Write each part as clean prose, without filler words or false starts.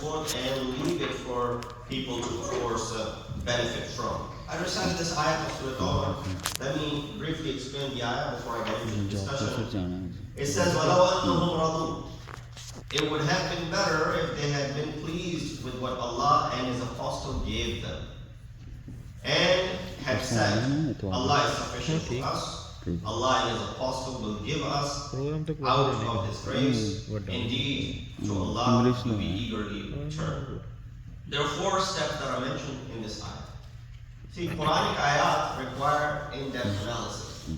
forth and leave it for people to, of course, benefit from. I recited this ayah of Surah Tawbah. Let me briefly explain the ayah before I get into the discussion. It says, وَلَوْ أَنَّهُمْ رَضُوا. It would have been better if they had been pleased with what Allah and His Apostle gave them, and have said, Allah is sufficient for us. Allah and His Apostle will give us out of His grace. Indeed, to Allah we eagerly turn. There are 4 steps that are mentioned in this ayah. See, Quranic ayat require in-depth analysis.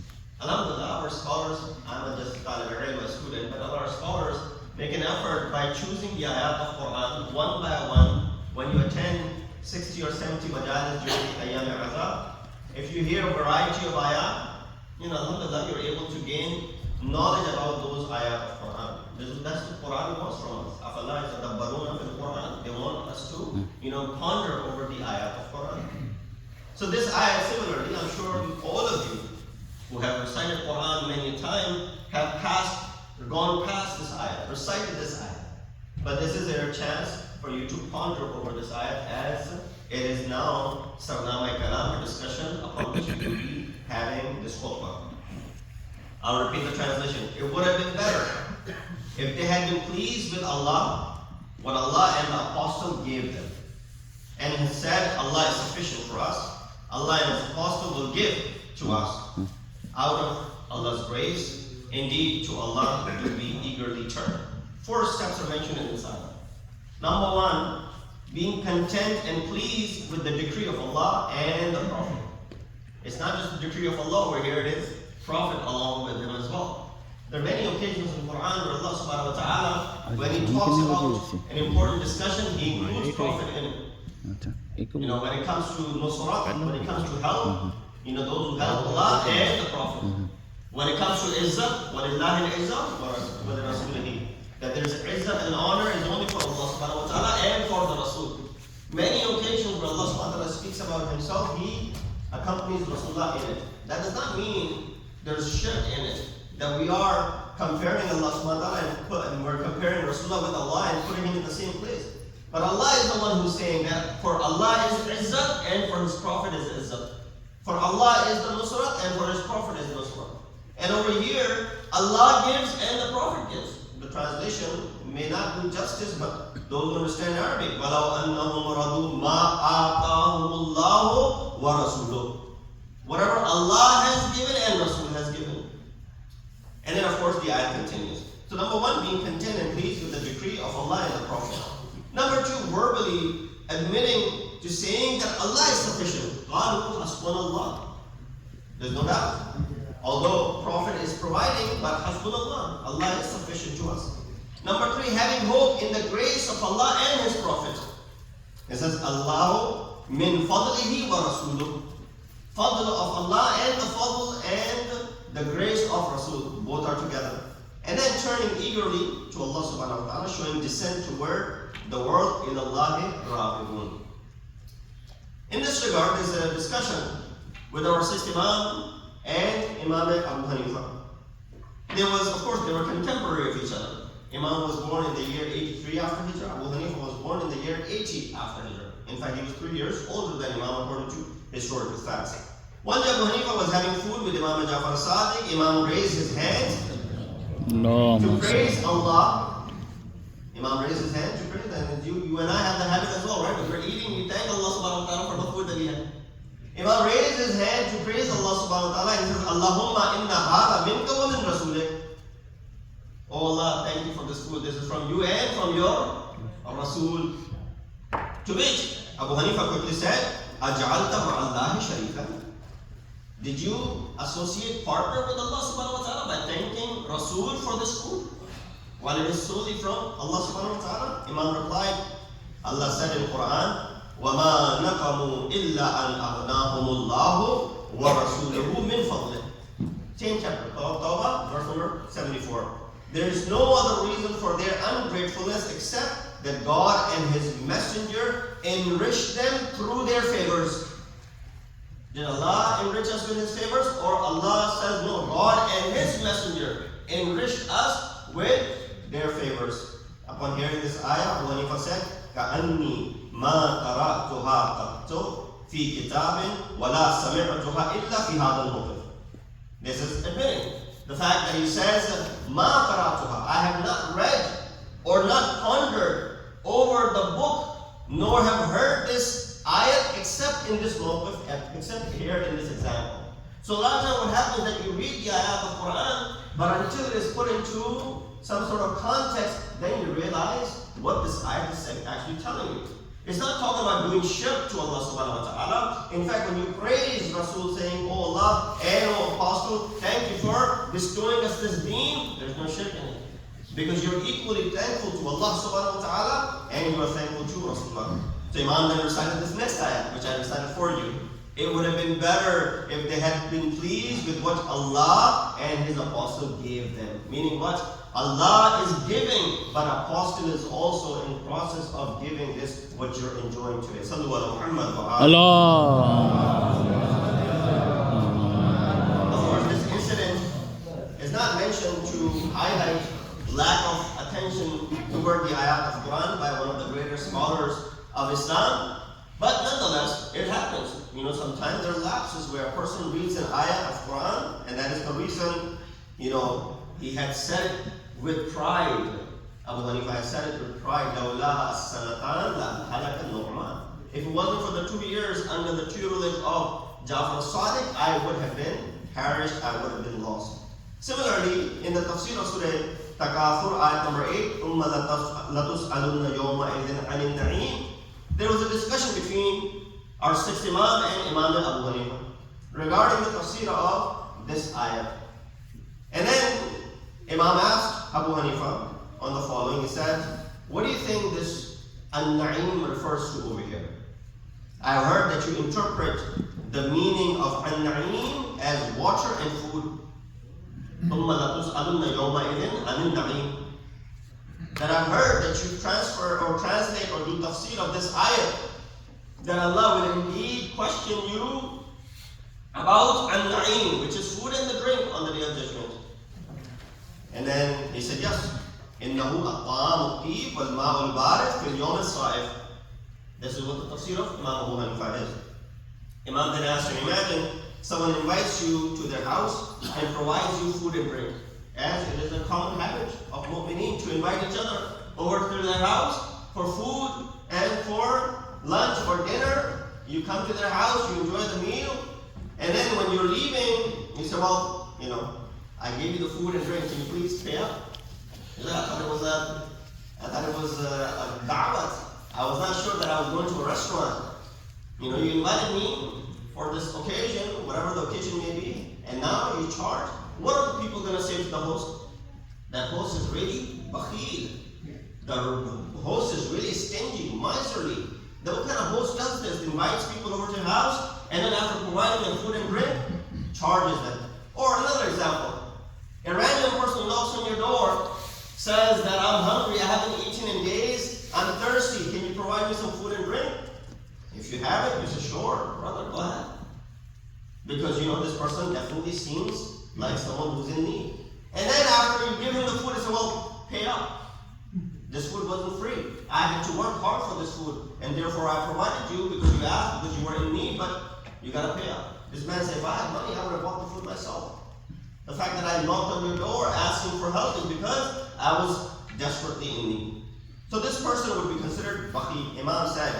Alhamdulillah, our scholars, I'm just a student, but our scholars make an effort by choosing the ayat of Quran one by one. When you attend 60 or 70 majalis during Ayyam al-Azhar, if you hear a variety of ayat, alhamdulillah, you're able to gain knowledge about those ayat of Quran. That's what Quran wants from us. Afala yatadabbaruna fil Quran. They want us to, ponder over the ayat of Quran. So this ayat, similarly, I'm sure all of you who have recited Quran many times have gone past this ayat, recited this ayat. But this is a chance for you to ponder over this ayat, as it is now Sarnama Kalam, a discussion upon which we will be having this khutbah. I'll repeat the translation. It would have been better if they had been pleased with Allah, what Allah and the Apostle gave them, and had said, Allah is sufficient for us. Allah and His Apostle will give to us out of Allah's grace. Indeed, to Allah will we eagerly turn. 4 steps are mentioned in this ayah. Number 1, being content and pleased with the decree of Allah and the Prophet. It's not just the decree of Allah, where here it is, Prophet along with him as well. There are many occasions in the Quran where Allah subhanahu wa ta'ala, when He talks about an important discussion, He includes Prophet in it. When it comes to Nusrat, when it comes to help, those who help Allah and the Prophet. When it comes to Izzah, وَلِلَّهِ الْعِزَّةُ وَلِرَسُولِهِ, that there is Izzah and honor is only for Allah subhanahu wa ta'ala and for the Rasul. Many occasions where Allah subhanahu wa ta'ala speaks about Himself, He accompanies Rasulullah in it. That does not mean there's shirk in it, that we are comparing Allah subhanahu wa ta'ala and we're comparing Rasulullah with Allah and putting Him in the same place. But Allah is the one who's saying that for Allah is Izzah and for His Prophet is Izzah. For Allah is the Nusrat and for His Prophet is Nusrat. And over here, Allah gives and the Prophet gives. The translation may not do justice, but those who understand Arabic, وَلَوْ أَنَّهُمْ رَضُوا مَا آتَاهُمُ اللَّهُ وَرَسُولُهُ. Whatever Allah has given and Rasul has given. And then, of course, the ayat continues. So number 1, being content and pleased with the decree of Allah and the Prophet. Number 2, verbally admitting to saying that Allah is sufficient. قَالُوا حَسْبُنَا اللَّهُ. There's no doubt. Although Prophet is providing, but Hasbunallah, Allah is sufficient to us. Number 3, having hope in the grace of Allah and His Prophet. It says, Allahu min fadlihi wa rasuluh. Fadl of Allah and the fadl and the grace of Rasul. Both are together. And then turning eagerly to Allah subhanahu wa ta'ala, showing descent toward the world, ilallahi raghibun. In this regard, there's a discussion with our sixth Imam and Imam Abu Hanifa. They were contemporary of each other. Imam was born in the year 83 after Hijrah. Abu Hanifa was born in the year 80 after Hijrah. In fact, he was 3 years older than Imam according to historical facts. One day Abu Hanifa was having food with Imam Jafar Sadiq. Imam raised his hand to praise Allah. Imam raised his hand to praise, and you and I have the habit as well, right? When we're eating, we thank Allah subhanahu wa ta'ala for the food that we have. Imam raised his hand to praise Allah subhanahu wa ta'ala and says, Allahumma inna hada minka wa min rasulik. Oh Allah, thank you for this food. This is from you and from your Rasul. To which Abu Hanifa quickly said, Aj'alta ma'allahi sharikan. Did you associate partner with Allah subhanahu wa ta'ala by thanking Rasul for this food? While it is solely from Allah subhanahu wa ta'ala? Imam replied, Allah said in Quran, وَمَا نَقَمُوا إِلَّا أَنْ أَغْنَاهُمُ اللَّهُ وَرَسُولُهُ مِنْ فَضْلِهِ. Same chapter, Tawbah, verse number 74. There is no other reason for their ungratefulness except that God and His Messenger enriched them through their favors. Did Allah enrich us with His favors? Or Allah says, no, God and His Messenger enriched us with their favors. Upon hearing this ayah, Abu Hanifa said, كأني ما قرأتها قط في كتاب ولا سمعتها إلا في هذا الموقف. This is admitting the fact that he says, ما قرأتها, I have not read or not pondered over the book, nor have heard this ayat except in this mawqif, except here in this example. So a lot of times what happens is that you read the ayat of Quran, but until it is put into some sort of context, then you realize what this ayat is actually telling you. It's not talking about doing shirk to Allah subhanahu wa ta'ala. In fact, when you praise Rasul saying, oh Allah and oh Apostle, thank you for bestowing us this deen, there's no shirk in it. Because you're equally thankful to Allah subhanahu wa ta'ala and you are thankful to Rasulullah. So Imam then recited this next ayat, which I recited for you. It would have been better if they had been pleased with what Allah and His Apostle gave them. Meaning what? Allah is giving, but Apostle is also in process of giving this, what you're enjoying today. Sallu ala Muhammad wa Allah. Of course, this incident is not mentioned to highlight lack of attention toward the ayat of Quran by one of the greater scholars of Islam. But nonetheless, it happens. You know, sometimes there are lapses where a person reads an ayat of Quran, and that is the reason, you know, he had said it with pride. Abu Hanifa had said it with pride. If it wasn't for the 2 years under the tutelage of Jafar Sadiq, I would have been perished, I would have been lost. Similarly, in the tafsir of Surah Takathur, ayat number 8, there was a discussion between our sixth Imam and Imam Abu Hanifa regarding the tafsir of this ayat. And then Imam asked Abu Hanifa on the following, he said, what do you think this An-Na'im refers to over here? I heard that you interpret the meaning of An-Na'im as water and food. That I've heard that you transfer or translate or do tafsir of this ayat, that Allah will indeed question you about An-Na'im, which is food and the drink on the Day of Judgment. And then he said, yes, إِنَّهُ الطَّعَامُ الطِّيبُ وَالْمَاءُ الْبَارِدُ فِي الْيَوْمِ الصَّائِفِ. This is what the tafsir of Imam Abu Hanifa is. Imam then asked you, imagine someone invites you to their house and provides you food and drink. As it is a common habit of mu'mineen to invite each other over to their house for food and for lunch or dinner. You come to their house, you enjoy the meal, and then when you're leaving, you say, well, you know, I gave you the food and drink, can you please pay up? I thought it was a da'wat. I was not sure that I was going to a restaurant. You know, you invited me for this occasion, whatever the occasion may be, and now you charge. What are the people going to say to the host? That host is really bakhil. The host is really stingy, miserly. What kind of host does this? Invites people over to his house, and then after providing them food and drink, charges them. Or another example. A random person knocks on your door, says that I'm hungry, I haven't eaten in days, I'm thirsty, can you provide me some food and drink? If you have it, you say, sure, brother, go ahead. Because you know this person definitely seems like someone who's in need. And then after you give him the food, he says, well, pay up. This food wasn't free. I had to work hard for this food, and therefore I provided you because you asked, because you were in need, but you gotta pay up. This man said, if I had money, I would have bought the food myself. The fact that I knocked on your door asking for help is because I was desperately in need. So this person would be considered bakhil. Imam said,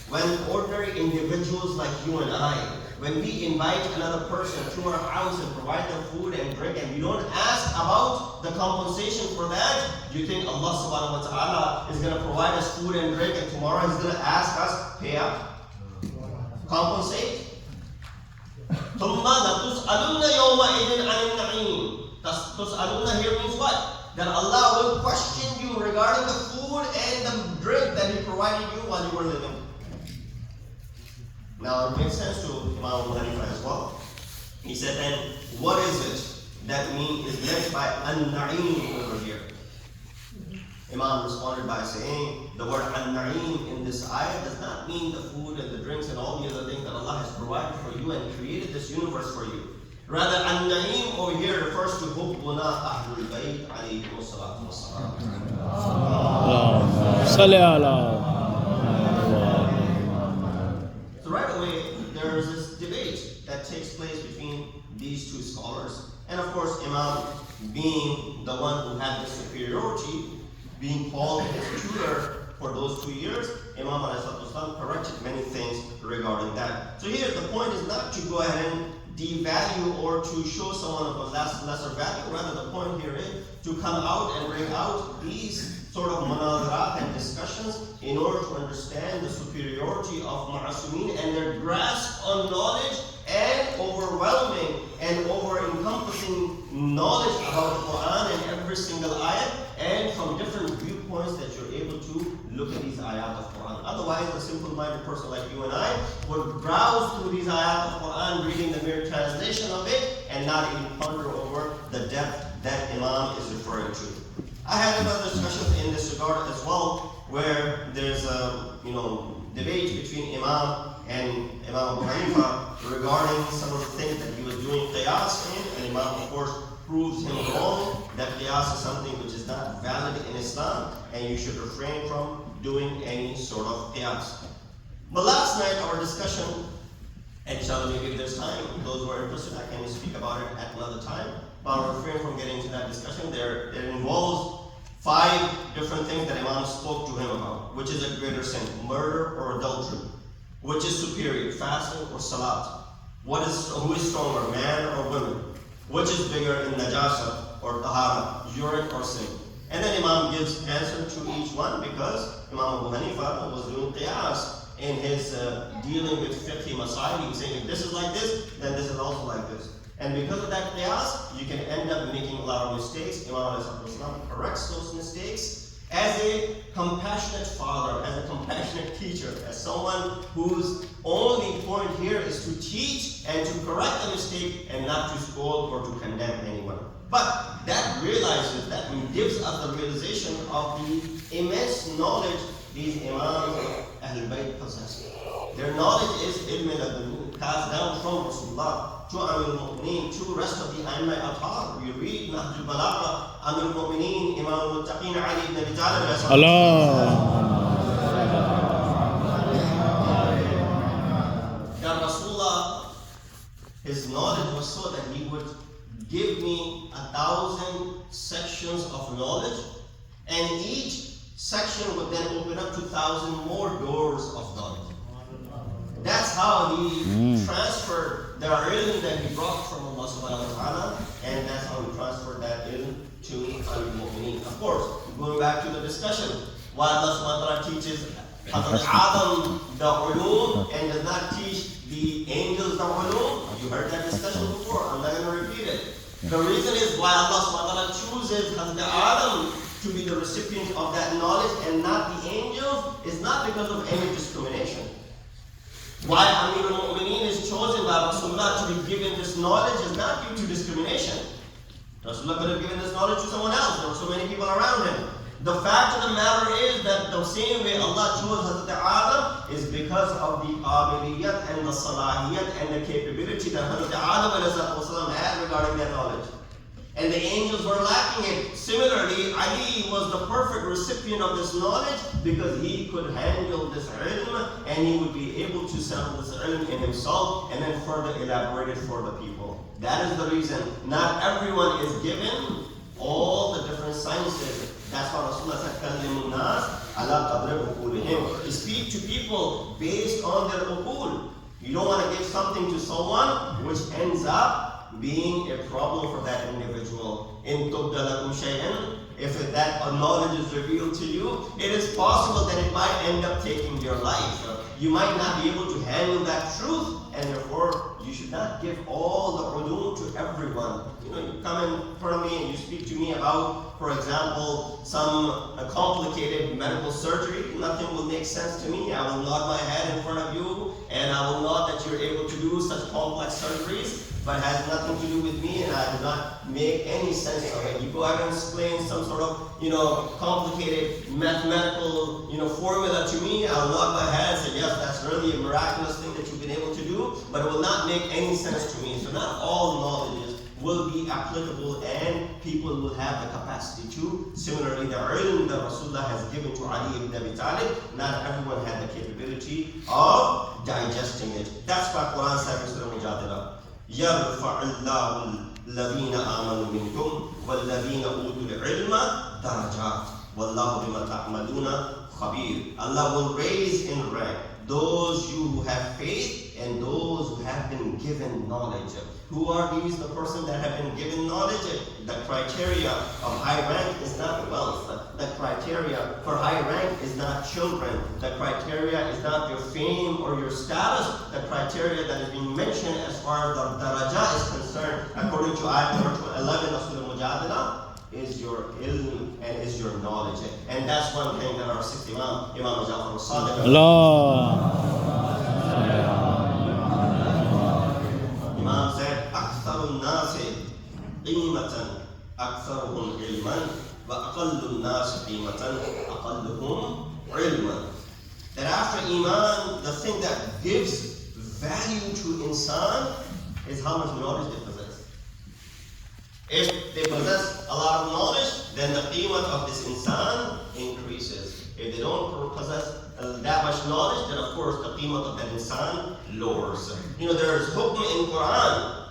when ordinary individuals like you and I, when we invite another person to our house and provide them food and drink, and we don't ask about the compensation for that, do you think Allah subhanahu wa ta'ala is going to provide us food and drink, and tomorrow He's going to ask us, pay up? Compensate? ثُمَّ لَتُسْأَلُنَّ يَوْمَئِذٍ عَنِ النَّعِيمِ. Tus'alunna here means what? That Allah will question you regarding the food and the drink that He provided you while you were living. Now it makes sense to Imam Abu Hanifa as well. He said, then what is it that is meant by An-Na'im over here? Imam responded by saying, the word An-Na'im in this ayah does not mean the food and the drinks and all the other things that Allah has provided for you and created this universe for you. Rather, An-Na'im over here refers to Khutba Ahl-e-Bait alayhi salatu wassalam. course, Imam being the one who had the superiority, being called his tutor for those 2 years, Imam ﷺ corrected many things regarding that. So here the point is not to go ahead and devalue or to show someone of a lesser value. Rather, the point here is to come out and bring out these sort of munadarat and discussions in order to understand the superiority of Ma'asumin and their grasp on knowledge and overwhelming and over-encompassing knowledge about the Quran and every single ayat, and from different viewpoints that you're able to look at these ayat of Quran. Otherwise, a simple-minded person like you and I would browse through these ayat of Quran, reading the mere translation of it, and not even ponder over the depth that Imam is referring to. I had another discussion in this regard as well, where there's a debate between Imam and Imam Abu Hanifa regarding some of the things that he was doing qiyas in, and Imam, of course, proves him wrong, that qiyas is something which is not valid in Islam, and you should refrain from doing any sort of qiyas. But last night, our discussion, and inshallah, maybe if there's time, those who are interested, I can speak about it at another time, but I'll refrain from getting into that discussion. It involves 5 different things that Imam spoke to him about, which is a greater sin: murder or adultery. Which is superior, fasting or salat? Who is stronger, man or women? Which is bigger in najasa or tahara, urine or sin? And then Imam gives answer to each one, because Imam Abu Hanifa was doing qiyas in his dealing with fiqh masail. He was saying, if this is like this, then this is also like this. And because of that qiyas, you can end up making a lot of mistakes. Imam corrects those mistakes as a compassionate father, as a compassionate teacher, as someone whose only point here is to teach and to correct the mistake and not to scold or to condemn anyone. But that gives us the realization of the immense knowledge these Imams of Ahl-e-Bait possess. Their knowledge is ilm al-adun, passed down from Rasulullah to Amir al-Mu'mineen, to the rest of the Aimma al-Athar. We read Nahj al-Balagha, Amir al-Mu'mineen, Imam al-Muttaqeen, Ali ibn Abi Talib. Allah. That Rasulullah, his knowledge was so that he would give me 1,000 sections of knowledge, and each section would then open up to 1,000 more doors of knowledge. That's how he transferred the ilm that he brought from Allah subhanahu wa ta'ala, and that's how he transferred that ilm to al-Mu'mineen. Of course, going back to the discussion, why Allah subhanahu wa ta'ala teaches Hazrat Adam the ulum and does not teach the angels the ulum. You heard that discussion before, I'm not going to repeat it. The reason is why Allah subhanahu wa ta'ala chooses Hazrat Adam to be the recipient of that knowledge and not the angels is not because of any discrimination. Why Amir al-Mu'mineen is chosen by Rasulullah to be given this knowledge is not due to discrimination. Rasulullah could have given this knowledge to someone else. There were so many people around him. The fact of the matter is that the same way Allah chose Hazrat Adam is because of the abiliyat and the salahiyat and the capability that Hazrat Adam had regarding that knowledge. And the angels were lacking it. Similarly, Ali was the perfect recipient of this knowledge because he could handle this ilm and he would be able to settle this ilm in himself and then further elaborate it for the people. That is the reason not everyone is given all the different sciences. That's why Rasulullah said, "Kallimun nas ala qadri uqulihim." Speak to people based on their uqul. You don't want to give something to someone which ends up being a problem for that individual. In tubda lakum shay'an, if that knowledge is revealed to you, it is possible that it might end up taking your life. You might not be able to handle that truth, and therefore you should not give all the ulum to everyone. You come in front of me and you speak to me about, for example, some complicated medical surgery. Nothing will make sense to me. I will nod my head in front of you, and I will nod that you're able to do such complex surgeries, but has nothing to do with me, and I do not make any sense of it. You go out and explain some sort of, complicated mathematical, formula to me, I'll nod my head and say, yes, that's really a miraculous thing that you've been able to do, but it will not make any sense to me. So not all knowledges will be applicable, and people will have the capacity to. Similarly, the ilm that Rasulullah has given to Ali ibn Abi Talib, not everyone had the capability of digesting it. That's why Quran said in Surah Mujadila, يَرْفَعِ اللَّهُ الذين آمنوا منكم والذين أوتوا العلم درجات والله بما تعملون خبير. Allah will raise in rank those you who have faith and those who have been given knowledge. Who are these? The person that have been given knowledge. The criteria of high rank is not wealth. The criteria for high rank is not children. The criteria is not your fame or your status. The criteria that is being mentioned as far as the daraja is concerned, according to ayat number 11 of Surah Mujadala, is your ilm and is your knowledge. And that's one thing that our sixth Imam Jafar al-Sadiq, Imam said, أكثر الناس قيمة أكثرهم علما وأقل الناس قيمة أقلهم علما. That after Iman, the thing that gives value to insan is how much knowledge they possess. If they possess a lot of knowledge, then the qiymat of this insan increases. If they don't possess that much knowledge, then of course the qiymat of that insan lowers. You know, there is hukm in Quran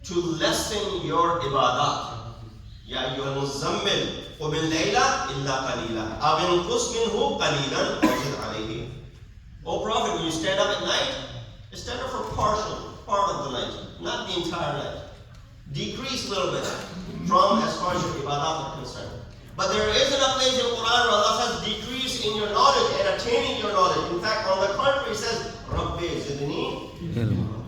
to lessen your ibadat. Ya ayyuhal muzammil qum al-layla illa qalila aw inqus minhu qalilan aw zid alayhi. O Prophet, when you stand up at night, stand up for part of the night, not the entire night. Decrease a little bit from as far as your ibadat are concerned. But there isn't a place in Quran where Allah says decrease in your knowledge and attaining your knowledge. In fact, on the contrary, it says, Rabbi zidni ilm.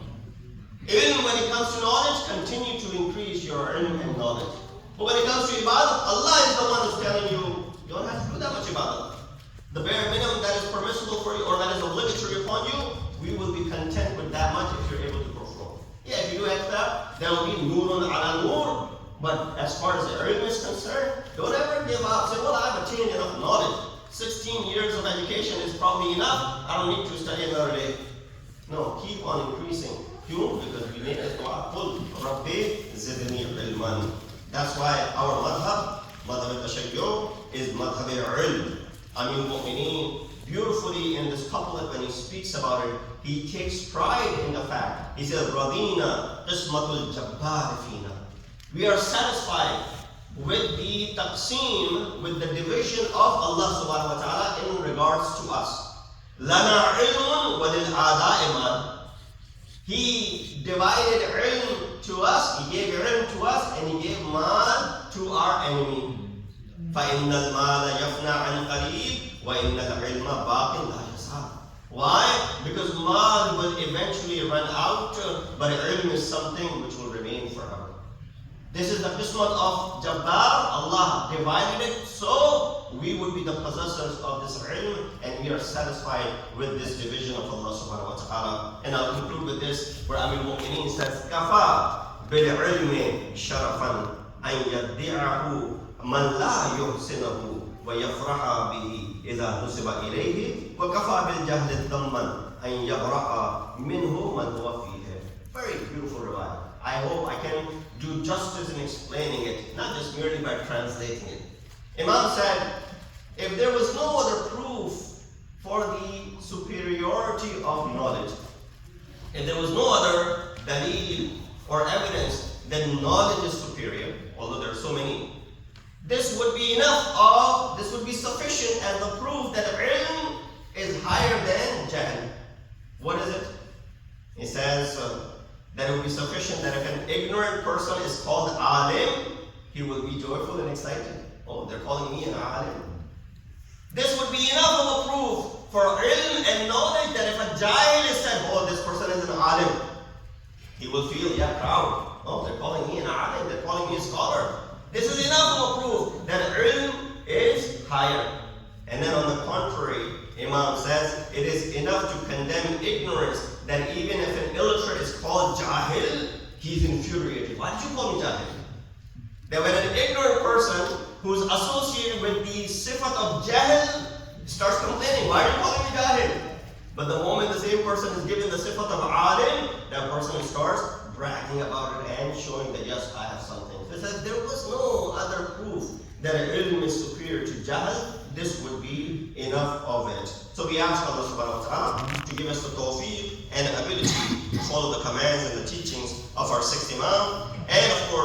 Ilm, when it comes to knowledge, continue to increase your ilm and knowledge. But when it comes to ibadat, Allah is the one who's telling you, you don't have to do that much ibadat. The bare minimum that is permissible for you or that is obligatory upon you, we will be content with that much if you're able to perform. Yeah, if you do extra, there will be nurun ala nur. But as far as the ilm is concerned, don't ever give up. Say, well, I've attained enough knowledge. 16 years of education is probably enough. I don't need to study another day. No, keep on increasing. Because we make it dua, Qul Rabbi zidni ilman. That's why our madhab al-tashayyu, is madhab al-ilm. Amir al-Mu'mineen, beautifully in this couplet when he speaks about it, he takes pride in the fact. He says, Radina qismatul jabbar fina. We are satisfied with the taqseem, with the division of Allah subhanahu wa ta'ala in regards to us. Lana ilmun wa lil a'da'i man. He divided ilm to us, he gave ilm to us, and he gave mal to our enemy. فَإِنَّ الْمَالَ يَفْنَى عَنْ قَلِيلٍ وَإِنَّ الْعِلْمَ بَاقٍ لَا يَزَالُ. Why? Because mal will eventually run out, but ilm is something which will remain forever. This is the qismat of Jabbar. Allah divided it so we would be the possessors of this ilm, and we are satisfied with this division of Allah subhanahu wa ta'ala. And I'll conclude with this, where Amir al-Mu'mineen says, Kafa bil-ilmi sharafan an yaddi'ahu man la yuhsinahu wa yafraha bihi idha nusiba ilayhi wa kafa bil-jahli dhamman an yabra'a minhu man huwa fihi. Very beautiful riwayah. I hope I can do justice in explaining it, not just merely by translating it. Imam said, if there was no other proof for the superiority of knowledge, if there was no other dalil or evidence that knowledge is superior, although there are so many, this would be this would be sufficient as the proof that ilm is higher than jahl. What is it? He says, that it would be sufficient that if an ignorant person is called alim, he will be joyful and excited. Oh, they're calling me an alim. This would be enough of a proof for ilm and knowledge that if a jahil is said, oh, this person is an alim, he will feel, yeah, proud. Oh, they're calling me an alim, they're calling me a scholar. This is enough of a proof that ilm is higher. And then on the contrary, Imam says, it is enough to condemn ignorance that even if an illiterate is called jahil, he's infuriated. Why did you call me jahil? That when an ignorant person who's associated with the sifat of jahil starts complaining, why are you calling me jahil? But the moment the same person is given the sifat of alim, that person starts bragging about it and showing that yes, I have something. So it says there was no other proof that an ilm is superior to jahl. This would be enough of it. So we ask Allah subhanahu wa ta'ala to give us the tawfiq and ability to follow the commands and the teachings of our sixth Imam, and of course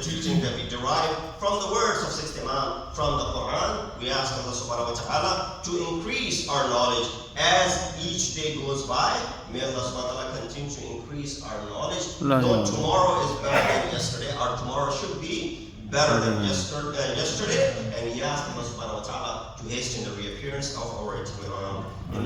teaching that we derive from the words of 6th Imam from the Quran. We ask Allah subhanahu wa ta'ala to increase our knowledge as each day goes by. May Allah subhanahu wa ta'ala continue to increase our knowledge. Though tomorrow is better than yesterday, our tomorrow should be better than yesterday. And we ask Allah subhanahu wa ta'ala to hasten the reappearance of our eternal Imam.